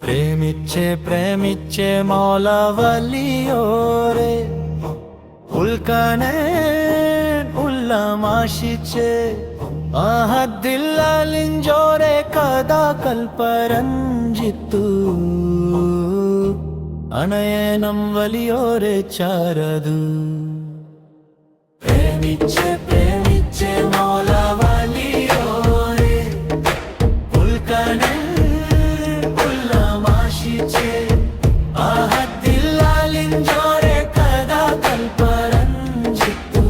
പ്രേമിച്ചേ പ്രേമിച്ചേ മൗലവലിയോരെ ഉൽക്കനെ ഉല്ലമാശിച്ചേ ആഹദില്ലാലിഞ്ചോരെ കഥാ കൽപ്പರಂಜಿತ್ತು അനയനം വലിയോരെ ചാരതു പ്രേമിച്ചേ പ്രേമിച്ചേ മൗലവലിയോരെ ഉൽക്കനെ ഉല്ലമാശിച്ചേ ആഹദില്ലാലിഞ്ചോരെ കഥാ കൽപ്പರಂಜಿತ್ತು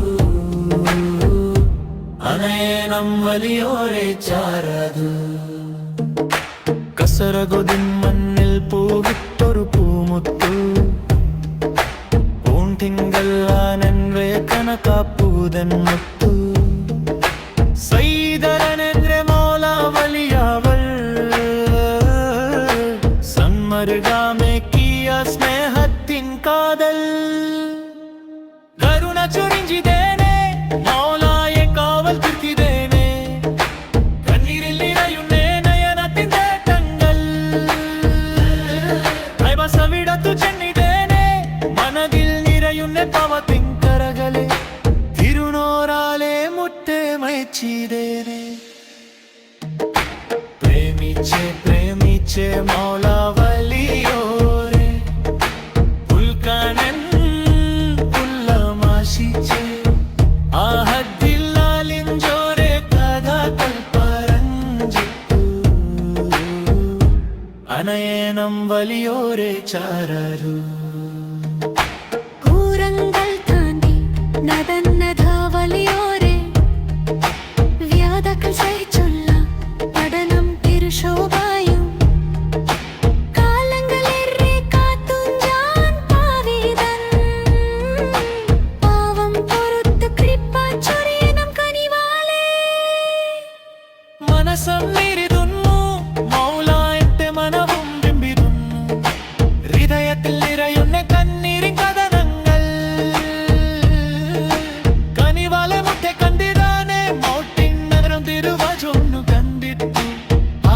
അനയനം വലിയോരെ ചാരതു കസരഗൊതിൻ മണ്ണിൽ പൂവിട്ടൊരു പൂമുത്തു പൂന്തിങ്കല്ലാനെൻവേ കനകാപ്പൂതൻ മുത്തു സൈതരനെതിരെ മൗലവലിയവൾ സന്മരുഗാമേ കിയ സ്നേഹത്തിൻ കാതൽ കരുണ ചൊരിഞ്ചിതേനെ മൗലായെ കാവൽ തീർത്തിതേനെ കണ്ണീരിൽ നിറയുന്നേ നയനത്തിൻ തേട്ടങ്ങൾ കൈവസവിടത്തു ചെന്നിതേനെ മനതിൽ നിറയുന്നേ പവത്തിൻ കരകളെ തിരുനോരാലെ മുറ്റേ മയച്ചിതേനെ പ്രേമിച്ചേ പ്രേമിച്ചേ മൗലവലിയോരെ ഉൽക്കനൻ ഉല്ലമാശിച്ചേ ആഹദില്ലാലിഞ്ചോരെ കഥാ കൽപ്പರಂಜಿತ್ತು അനയനം വലിയോരെ ചാരരു കൂരങ്ങൾ താണ്ടി നടന്നതാവലിയോരെ വ്യാധകൾ സഹിച്ചുള്ള പഠനം തിരുശോഭായും കാലങ്ങളേറെ കാത്തുഞ്ചാൻ പാവിതൻ പാവം പൊറുത്ത് കൃപ ചൊരിയണം കനിവാലേ മനസ്സം നിരിതുന്നു മൗലായത്തെ മനവും ബിംബിതുന്നു ഹൃദയത്തിൽ നിറയുന്ന കണ്ണീരിൻ കഥനങ്ങൾ കനിവാലെ മുട്ടെ കണ്ടിടാനെ മൗട്ടിൻ നഗരം തിരുവചൊന്നു കണ്ടിട്ടു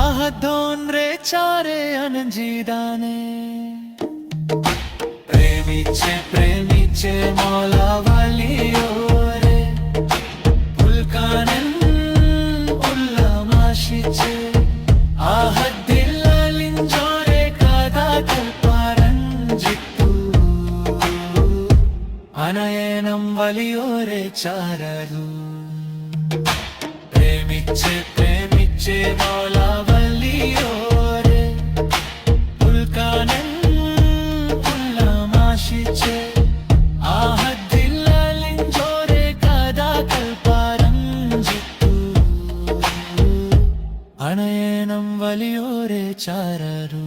ആഹദോൻറെ ചാരെ അനഞ്ചിതാനെ പ്രേമിച്ചേ പ്രേമിച്ചേ മൗലവലിയോരെ ഉൽക്കനൻ ഉല്ലമാശിച്ചേ ആഹദില്ലാലിഞ്ചോരെ കഥാ കൽപ്പರಂಜಿತ್ತು അനയനം വലിയോരെ ചാരരു പ്രേമിച്ചേ പ്രേമിച്ചേ മൗലവലിയോരെ ഉൽക്കനൻ ഉല്ലമാശിച്ചേ ആഹദില്ലാലിഞ്ചോരെ കഥാ കൽപ്പರಂಜಿತ್ತು അനയനം വലിയോരെ ചാരരു